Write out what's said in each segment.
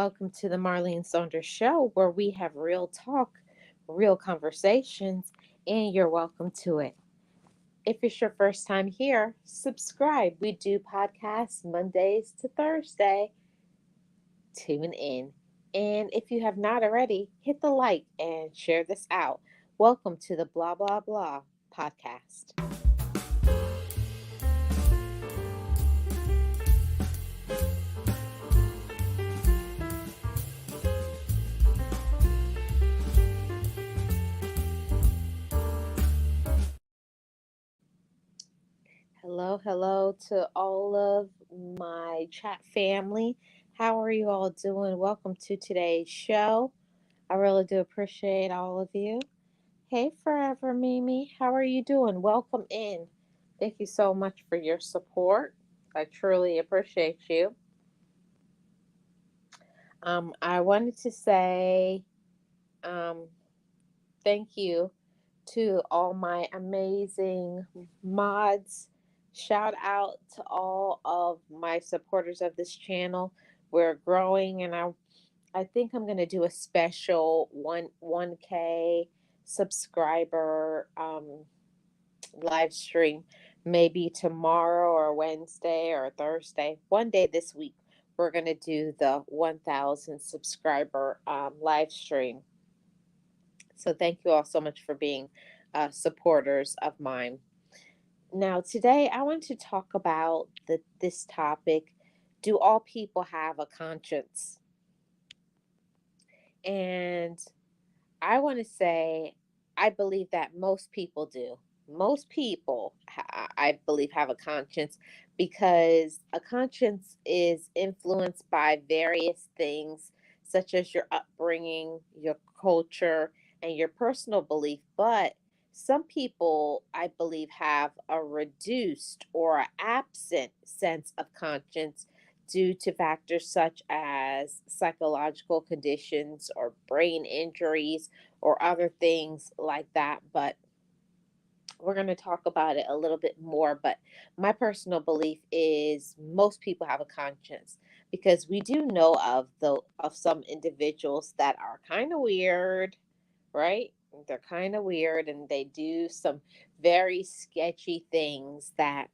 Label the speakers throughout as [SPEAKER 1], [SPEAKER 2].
[SPEAKER 1] Welcome to the Marlene Saunders Show, where we have real talk, real conversations, and you're welcome to it. If it's your first time here, subscribe. We do podcasts Mondays to Thursday. Tune in. And if you have not already, hit the like and share this out. Welcome to the Blah Blah Blah podcast. Hello to all of my chat family. How are you all doing? Welcome to today's show. I really do appreciate all of you. Hey, Forever Mimi, how are you doing? Welcome in. Thank you so much for your support. I truly appreciate you. I wanted to say um, thank you to all my amazing mods. Shout out to all of my supporters of this channel. We're growing, and I think I'm gonna do a special 1K subscriber live stream, maybe tomorrow or Wednesday or Thursday. One day this week, we're gonna do the 1,000 subscriber live stream. So thank you all so much for being supporters of mine. Now, today I want to talk about this topic. Do all people have a conscience? And I want to say, I believe that most people do. Most people, I believe, have a conscience because a conscience is influenced by various things, such as your upbringing, your culture, and your personal belief. But some people, I believe, have a reduced or an absent sense of conscience due to factors such as psychological conditions or brain injuries or other things like that. But we're going to talk about it a little bit more. But my personal belief is most people have a conscience because we do know of some individuals that are kind of weird, right? They're kind of weird and they do some very sketchy things that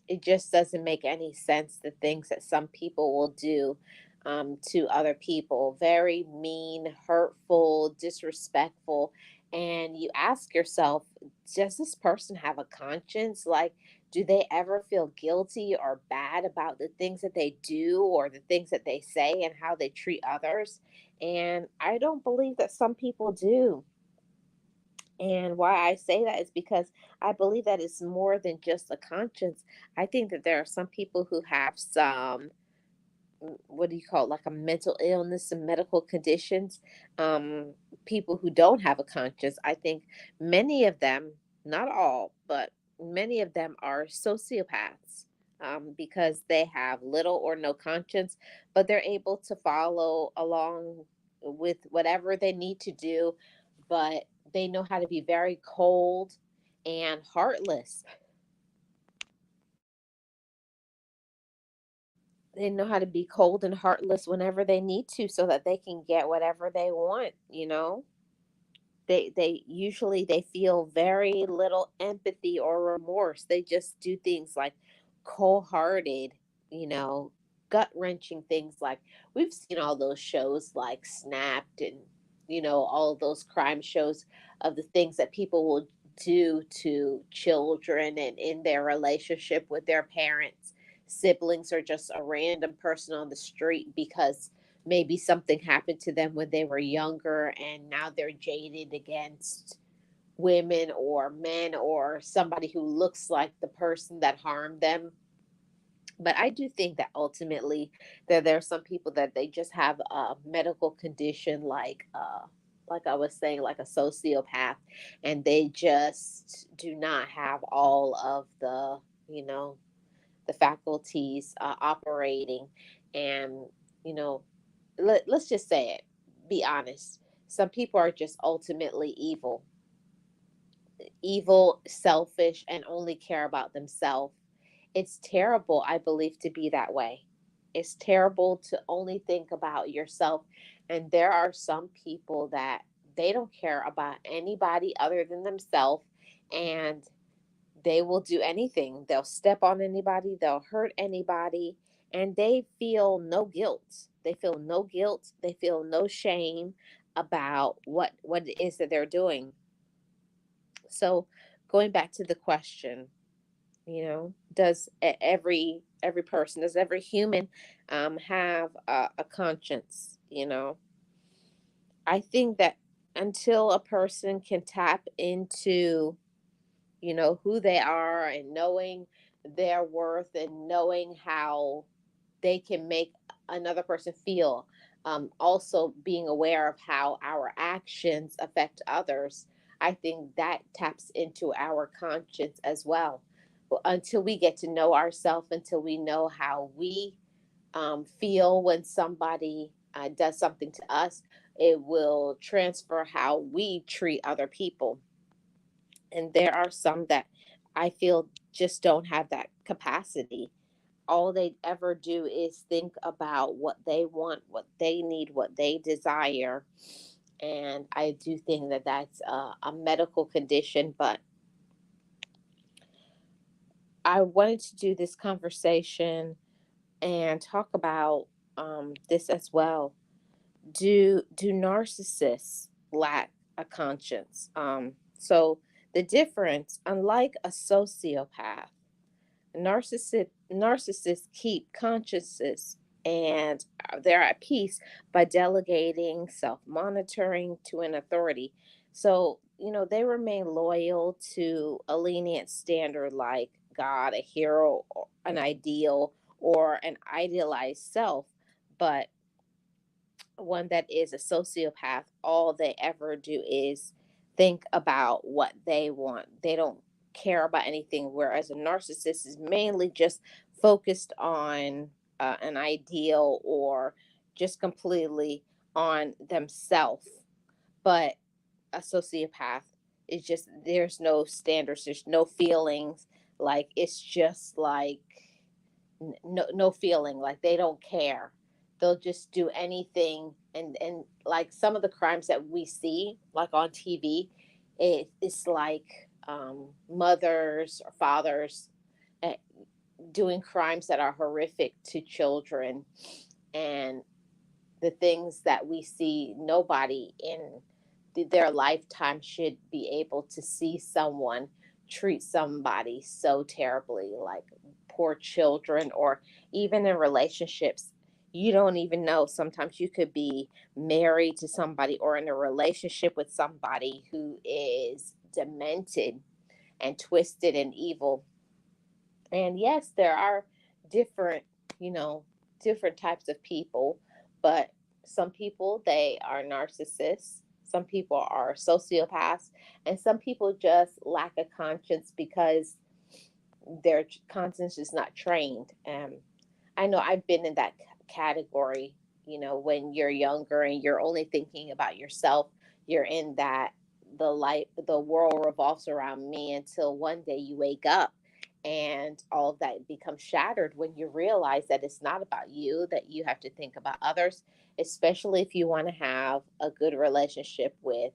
[SPEAKER 1] it just doesn't make any sense, the things that some people will do to other people. Very mean, hurtful, disrespectful. And you ask yourself, does this person have a conscience? Like, do they ever feel guilty or bad about the things that they do or the things that they say and how they treat others? And I don't believe that some people do. And why I say that is because I believe that it's more than just a conscience. I think that there are some people who have some, what do you call it, like a mental illness and medical conditions. Um, People who don't have a conscience. I think many of them, not all, but many of them are sociopaths. Because they have little or no conscience, but they're able to follow along with whatever they need to do, but they know how to be very cold and heartless. They know how to be cold and heartless whenever they need to so that they can get whatever they want. They usually they feel very little empathy or remorse. They just do things like cold-hearted, you know, gut-wrenching things. Like we've seen all those shows like Snapped and all of those crime shows of the things that people will do to children and in their relationship with their parents, siblings, or just a random person on the street because maybe something happened to them when they were younger and now they're jaded against women or men or somebody who looks like the person that harmed them. But I do think that ultimately that there are some people that they just have a medical condition like I was saying, like a sociopath, and they just do not have all of you know the faculties operating. And you know let's just say it, be honest, some people are just ultimately evil, selfish, and only care about themselves. It's terrible, I believe, to be that way. It's terrible to only think about yourself. And there are some people that they don't care about anybody other than themselves. And they will do anything. They'll step on anybody, they'll hurt anybody, and they feel no guilt. They feel no guilt, they feel no shame about what it is that they're doing. So, going back to the question, does every person, does every human have a conscience? I think that until a person can tap into who they are and knowing their worth and knowing how they can make another person feel, also being aware of how our actions affect others, I think that taps into our conscience as well. But until we get to know ourselves, until we know how we feel when somebody does something to us, it will transfer how we treat other people. And there are some that I feel just don't have that capacity. All they ever do is think about what they want, what they need, what they desire. And I do think that that's a medical condition. But I wanted to do this conversation and talk about this as well. Do narcissists lack a conscience? So the difference, unlike a sociopath, narcissists keep consciences, and they're at peace by delegating self-monitoring to an authority. So, they remain loyal to a lenient standard like God, a hero, or an ideal, or an idealized self. But one that is a sociopath, all they ever do is think about what they want. They don't care about anything. Whereas a narcissist is mainly just focused on an ideal or just completely on themselves. But a sociopath is just, there's no standards, there's no feelings. Like, it's just like no feeling, like they don't care. They'll just do anything. And like some of the crimes that we see like on TV, it's like mothers or fathers uh, doing crimes that are horrific to children. And the things that we see, nobody in their lifetime should be able to see someone treat somebody so terribly, like poor children, or even in relationships. You don't even know. Sometimes you could be married to somebody or in a relationship with somebody who is demented and twisted and evil. And yes, there are different, you know, different types of people, but some people, they are narcissists, some people are sociopaths, and some people just lack a conscience because their conscience is not trained. I know I've been in that category. When you're younger and you're only thinking about yourself, you're in that the world revolves around me, until one day you wake up and all of that becomes shattered when you realize that it's not about you, that you have to think about others, especially if you want to have a good relationship with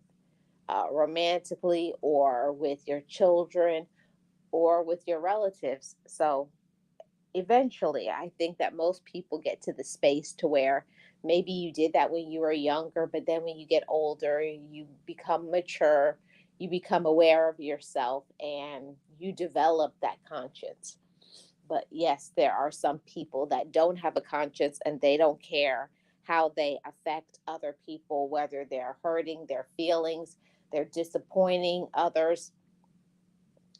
[SPEAKER 1] romantically, or with your children, or with your relatives. So eventually, I think that most people get to the space to where maybe you did that when you were younger, but then when you get older, you become mature, you become aware of yourself, and you develop that conscience. But yes, there are some people that don't have a conscience, and they don't care how they affect other people, whether they're hurting their feelings, they're disappointing others.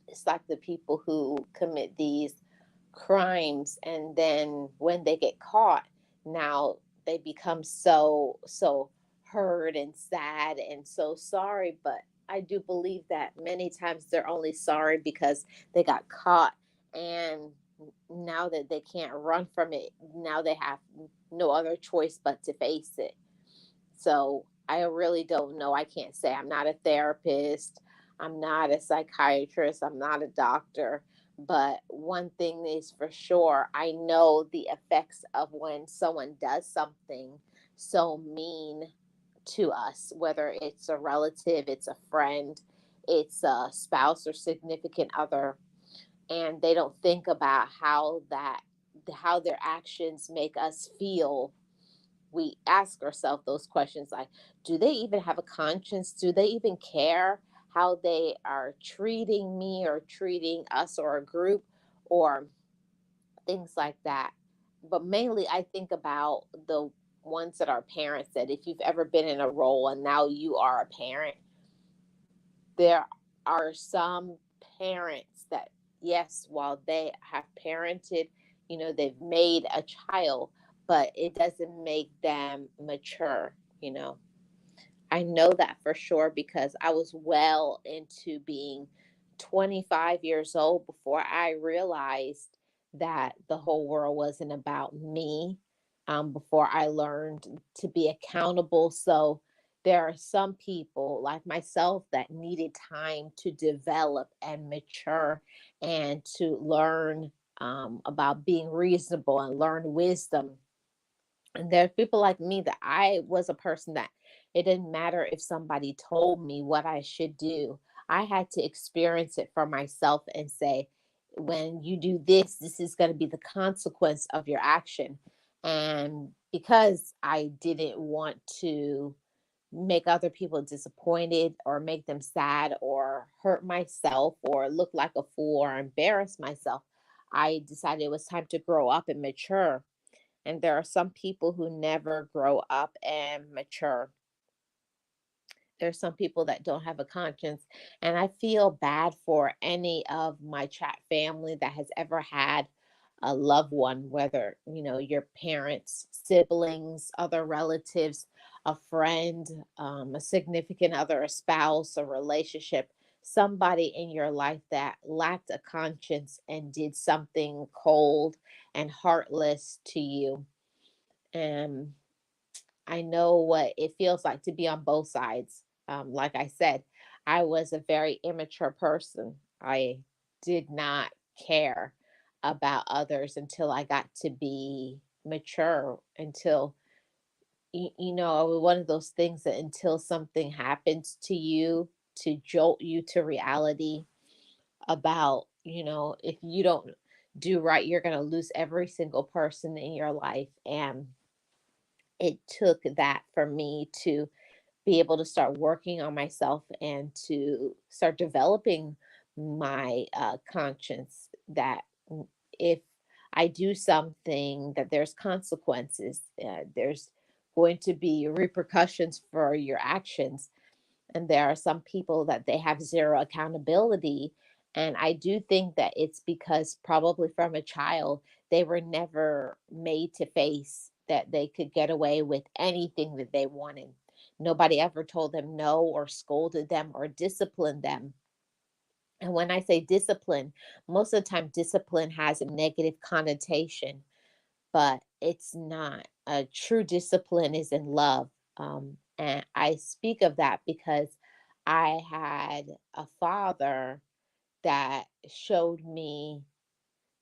[SPEAKER 1] It's like the people who commit these crimes, and then when they get caught, now they become so hurt and sad and so sorry. But I do believe that many times they're only sorry because they got caught, and now that they can't run from it, now they have no other choice but to face it. So I really don't know. I can't say. I'm not a therapist. I'm not a psychiatrist. I'm not a doctor. But one thing is for sure, I know the effects of when someone does something so mean to us, whether it's a relative, it's a friend, it's a spouse or significant other, and they don't think about how their actions make us feel. We ask ourselves those questions like, do they even have a conscience? Do they even care how they are treating me or treating us or a group or things like that? But mainly, I think about the ones that are parents, that if you've ever been in a role and now you are a parent, there are some parents that, yes, while they have parented, they've made a child, but it doesn't make them mature, you know. I know that for sure because I was well into being 25 years old before I realized that the whole world wasn't about me, before I learned to be accountable. So there are some people like myself that needed time to develop and mature and to learn, about being reasonable and learn wisdom. And there are people like me that I was a person that it didn't matter if somebody told me what I should do. I had to experience it for myself and say, when you do this, this is going to be the consequence of your action. And because I didn't want to make other people disappointed or make them sad or hurt myself or look like a fool or embarrass myself, I decided it was time to grow up and mature. And there are some people who never grow up and mature. There's some people that don't have a conscience. And I feel bad for any of my chat family that has ever had a loved one, whether, your parents, siblings, other relatives, a friend, a significant other, a spouse, a relationship, somebody in your life that lacked a conscience and did something cold and heartless to you. And I know what it feels like to be on both sides. Like I said, I was a very immature person. I did not care about others until I got to be mature, until, one of those things that until something happens to you to jolt you to reality about, if you don't do right, you're going to lose every single person in your life. And it took that for me to be able to start working on myself and to start developing my conscience that, if I do something, that there's consequences, there's going to be repercussions for your actions. And there are some people that they have zero accountability. And I do think that it's because probably from a child, they were never made to face that they could get away with anything that they wanted. Nobody ever told them no or scolded them or disciplined them. And when I say discipline, most of the time, discipline has a negative connotation, but it's not. A true discipline is in love. And I speak of that because I had a father that showed me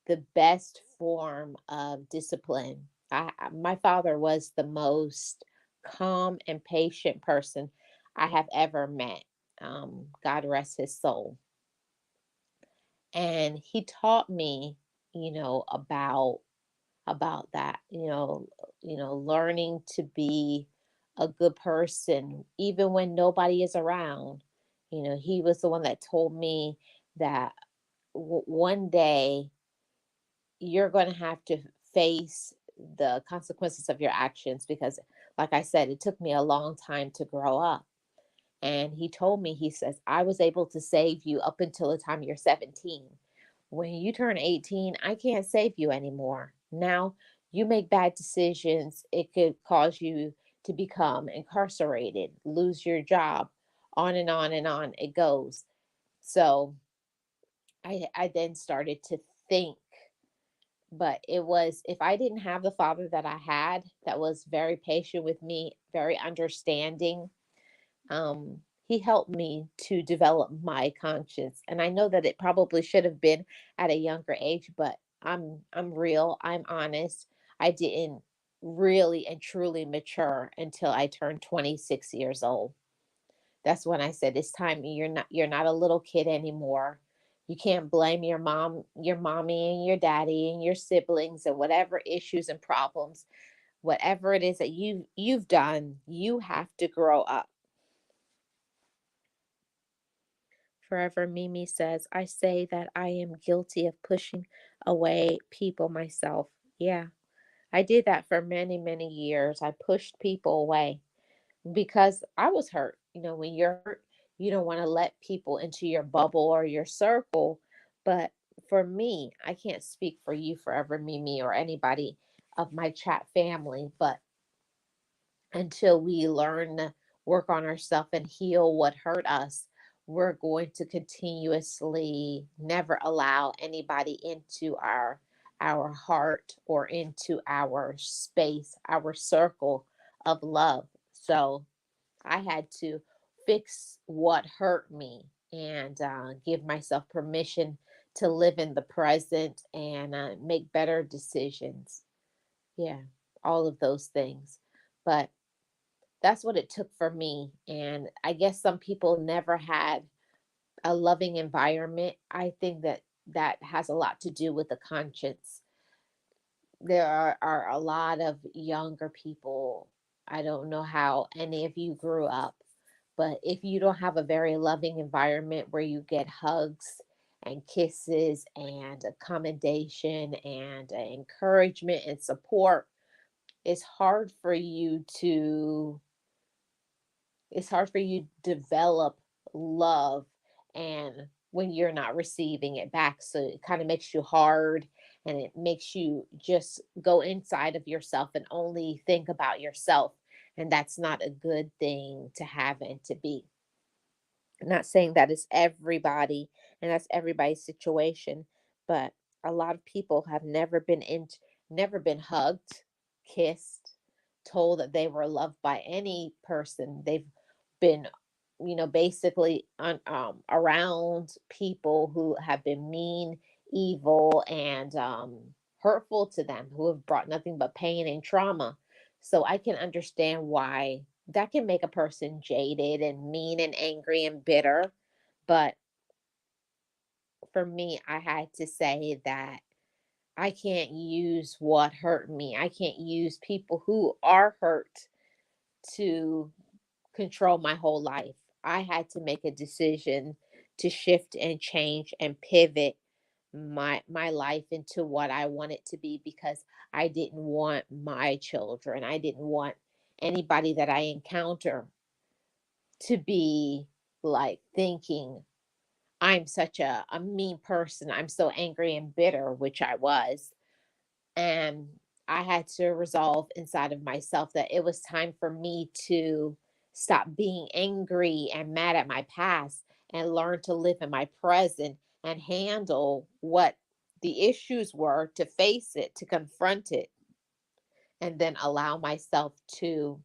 [SPEAKER 1] the best form of discipline. My father was the most calm and patient person I have ever met. God rest his soul. And he taught me, about that, learning to be a good person even when nobody is around. He was the one that told me that one day you're going to have to face the consequences of your actions, because, like I said, it took me a long time to grow up. And he told me, he says, I was able to save you up until the time you're 17. When you turn 18, I can't save you anymore. Now you make bad decisions, it could cause you to become incarcerated, lose your job, on and on it goes. So I then started to think, but it was, if I didn't have the father that I had, that was very patient with me, very understanding, he helped me to develop my conscience. And I know that it probably should have been at a younger age, but I'm real, I'm honest. I didn't really and truly mature until I turned 26 years old. That's when I said, it's time. You're not a little kid anymore. You can't blame your mom, your mommy and your daddy and your siblings and whatever issues and problems, whatever it is that you've done, you have to grow up. Forever Mimi says, I say that I am guilty of pushing away people myself. Yeah, I did that for many, many years. I pushed people away because I was hurt. When you're hurt, you don't want to let people into your bubble or your circle. But for me, I can't speak for you, Forever Mimi, or anybody of my chat family, but until we learn to work on ourselves and heal what hurt us, we're going to continuously never allow anybody into our heart or into our space, our circle of love. So I had to fix what hurt me and give myself permission to live in the present and make better decisions. Yeah, all of those things. But that's what it took for me. And I guess some people never had a loving environment. I think that that has a lot to do with the conscience. There are a lot of younger people. I don't know how any of you grew up, but if you don't have a very loving environment where you get hugs and kisses and accommodation and encouragement and support, it's hard for you to it's hard for you to develop love and when you're not receiving it back. So it kind of makes you hard and it makes you just go inside of yourself and only think about yourself. And that's not a good thing to have and to be. I'm not saying that is everybody and that's everybody's situation, but a lot of people have never been hugged, kissed, told that they were loved by any person. They've been, basically around people who have been mean, evil, and hurtful to them, who have brought nothing but pain and trauma. So I can understand why that can make a person jaded and mean and angry and bitter. But for me, I had to say that I can't use what hurt me. I can't use people who are hurt to control my whole life. I had to make a decision to shift and change and pivot my life into what I want it to be because I didn't want my children. I didn't want anybody that I encounter to be like thinking I'm such a mean person. I'm so angry and bitter, which I was. And I had to resolve inside of myself that it was time for me to stop being angry and mad at my past and learn to live in my present and handle what the issues were, to face it, to confront it, and then allow myself to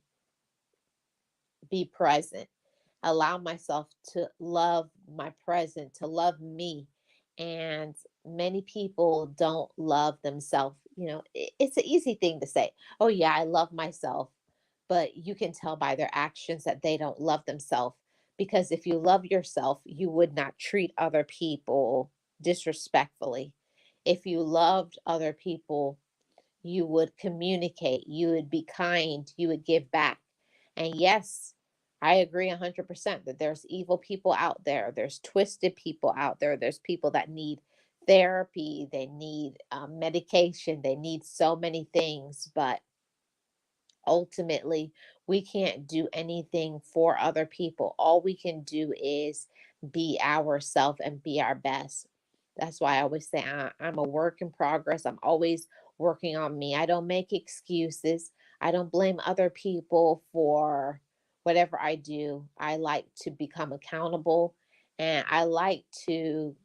[SPEAKER 1] be present, allow myself to love my present, to love me. And many people don't love themselves. It's an easy thing to say, oh, yeah, I love myself. But you can tell by their actions that they don't love themselves. Because if you love yourself, you would not treat other people disrespectfully. If you loved other people, you would communicate, you would be kind, you would give back. And yes, I agree 100% that there's evil people out there, there's twisted people out there, there's people that need therapy, they need medication, they need so many things. But ultimately, we can't do anything for other people. All we can do is be ourselves and be our best. That's why I always say I'm a work in progress. I'm always working on me. I don't make excuses. I don't blame other people for whatever I do. I like to become accountable and I like to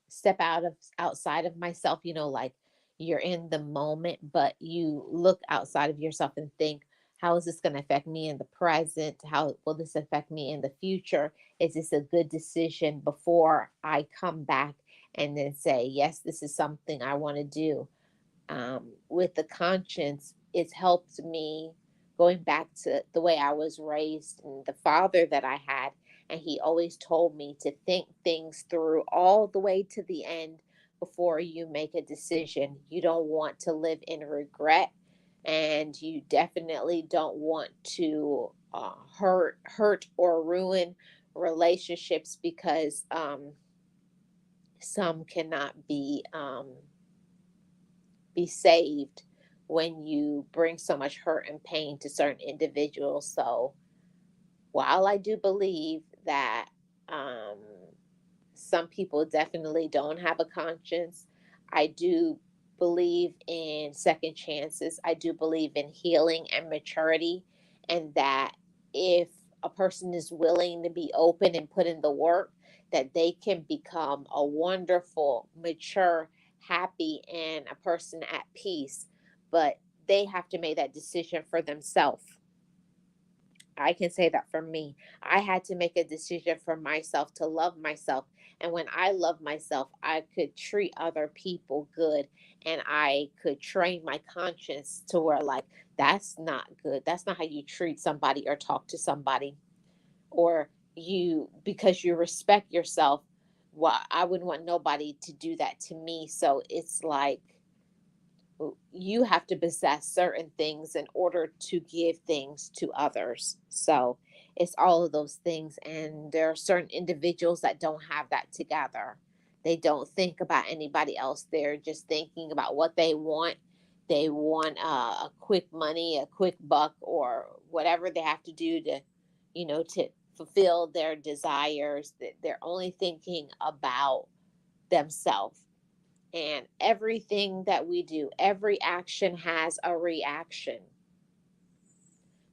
[SPEAKER 1] step outside of myself, like you're in the moment, but you look outside of yourself and think, How is this going to affect me in the present? How will this affect me in the future? Is this a good decision before I come back and then say, yes, this is something I want to do? With the conscience, it's helped me going back to the way I was raised and the father that I had. And he always told me to think things through all the way to the end before you make a decision. You don't want to live in regret, and you definitely don't want to hurt or ruin relationships because some cannot be saved when you bring so much hurt and pain to certain individuals. So while I do believe that um, some people definitely don't have a conscience, I do believe in second chances. I do believe in healing and maturity, and that if a person is willing to be open and put in the work, that they can become a wonderful, mature, happy, and a person at peace. But they have to make that decision for themselves. I can say that for me. I had to make a decision for myself to love myself. And when I love myself, I could treat other people good, and I could train my conscience to where, like, that's not good. That's not how you treat somebody or talk to somebody. Or you, because you respect yourself, well, I wouldn't want nobody to do that to me. So it's like, you have to possess certain things in order to give things to others. So it's all of those things. And there are certain individuals that don't have that together. They don't think about anybody else. They're just thinking about what they want. They want a quick money, a quick buck, or whatever they have to do to fulfill their desires. They're only thinking about themselves. And everything that we do, every action has a reaction.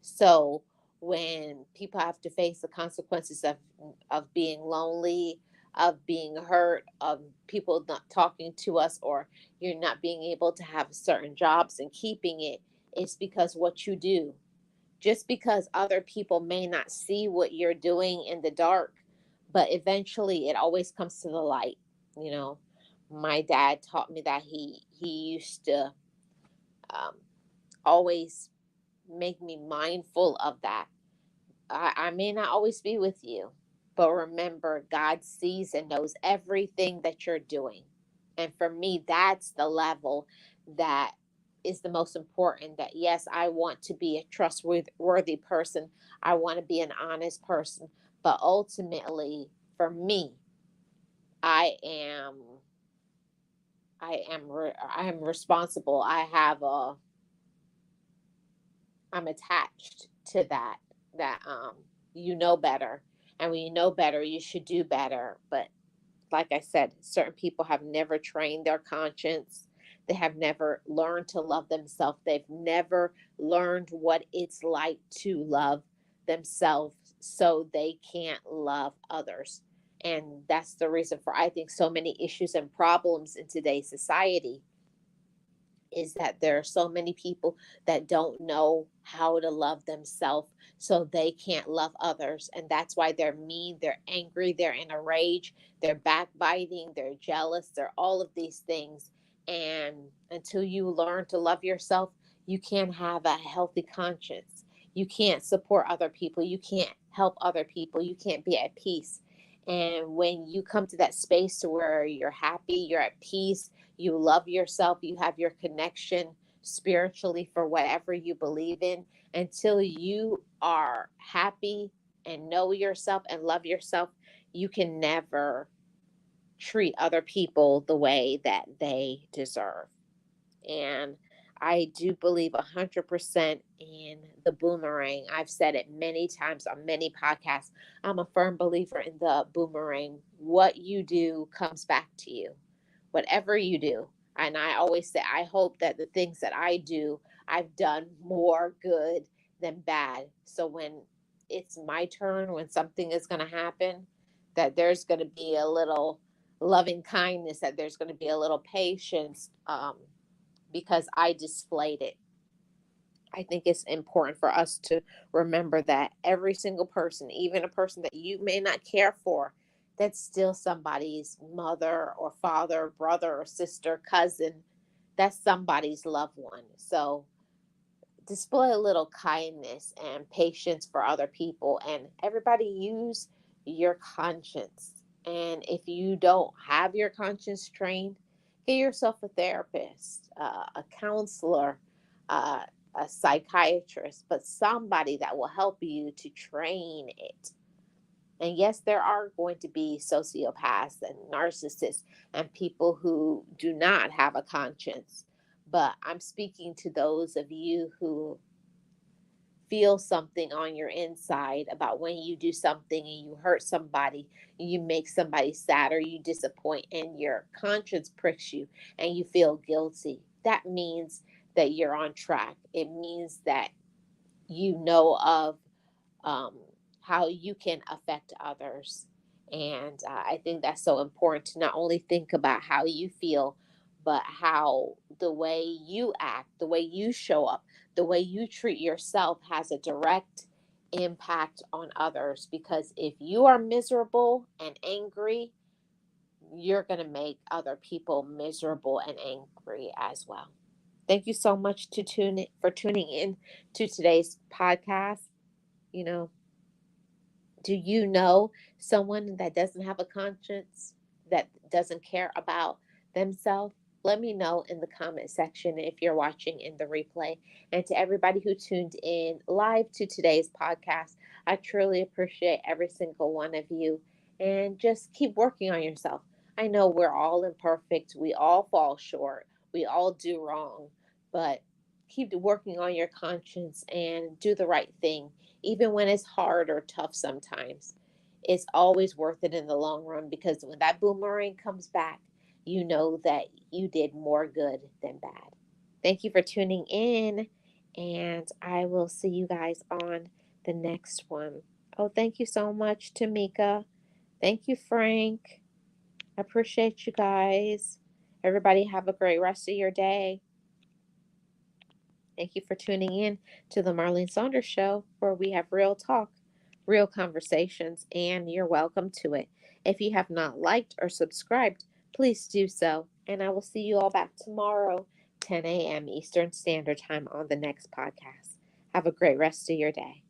[SPEAKER 1] So when people have to face the consequences of being lonely, of being hurt, of people not talking to us, or you're not being able to have certain jobs and keeping it, it's because what you do. Just because other people may not see what you're doing in the dark, but eventually it always comes to the light. You know, my dad taught me that he used to um, always make me mindful of that. I may not always be with you, but remember, God sees and knows everything that you're doing. And for me, that's the level that is the most important. That yes, I want to be a trustworthy person. I want to be an honest person. But ultimately, for me, I am I am responsible. I'm attached to that you know better. And when you know better, you should do better. But like I said, certain people have never trained their conscience. They have never learned to love themselves. They've never learned what it's like to love themselves, so they can't love others. And that's the reason for, I think, so many issues and problems in today's society, is that there are so many people that don't know how to love themselves, so they can't love others. And that's why they're mean, they're angry, they're in a rage, they're backbiting, they're jealous, they're all of these things. And until you learn to love yourself, you can't have a healthy conscience. You can't support other people, you can't help other people, you can't be at peace. And when you come to that space to where you're happy, you're at peace, you love yourself, you have your connection spiritually for whatever you believe in. Until you are happy and know yourself and love yourself, you can never treat other people the way that they deserve. And I do believe 100% in the boomerang. I've said it many times on many podcasts. I'm a firm believer in the boomerang. What you do comes back to you, whatever you do. And I always say, I hope that the things that I do, I've done more good than bad. So when it's my turn, when something is going to happen, that there's going to be a little loving kindness, that there's going to be a little patience, because I displayed it. I think it's important for us to remember that every single person, even a person that you may not care for, that's still somebody's mother or father, brother or sister, cousin. That's somebody's loved one. So display a little kindness and patience for other people, and everybody use your conscience. And if you don't have your conscience trained, get yourself a therapist, a counselor, uh, a psychiatrist, but somebody that will help you to train it. And yes, there are going to be sociopaths and narcissists and people who do not have a conscience, but I'm speaking to those of you who feel something on your inside about when you do something and you hurt somebody, you make somebody sad, or you disappoint, and your conscience pricks you and you feel guilty. That means that you're on track. It means that you know of um, how you can affect others. And I think that's so important to not only think about how you feel, but how the way you act, the way you show up, the way you treat yourself has a direct impact on others. Because if you are miserable and angry, you're going to make other people miserable and angry as well. Thank you so much for tuning in to today's podcast. You know, do you know someone that doesn't have a conscience, that doesn't care about themselves? Let me know in the comment section if you're watching in the replay. And to everybody who tuned in live to today's podcast, I truly appreciate every single one of you. And just keep working on yourself. I know we're all imperfect, we all fall short, we all do wrong, but keep working on your conscience and do the right thing even when it's hard or tough sometimes. It's always worth it in the long run, because when that boomerang comes back, you know that you did more good than bad. Thank you for tuning in, and I will see you guys on the next one. Oh, thank you so much, Tamika. Thank you, Frank. I appreciate you guys. Everybody, have a great rest of your day. Thank you for tuning in to the Marlene Saunders Show, where we have real talk, real conversations, and you're welcome to it. If you have not liked or subscribed, please do so. And I will see you all back tomorrow, 10 a.m. Eastern Standard Time, on the next podcast. Have a great rest of your day.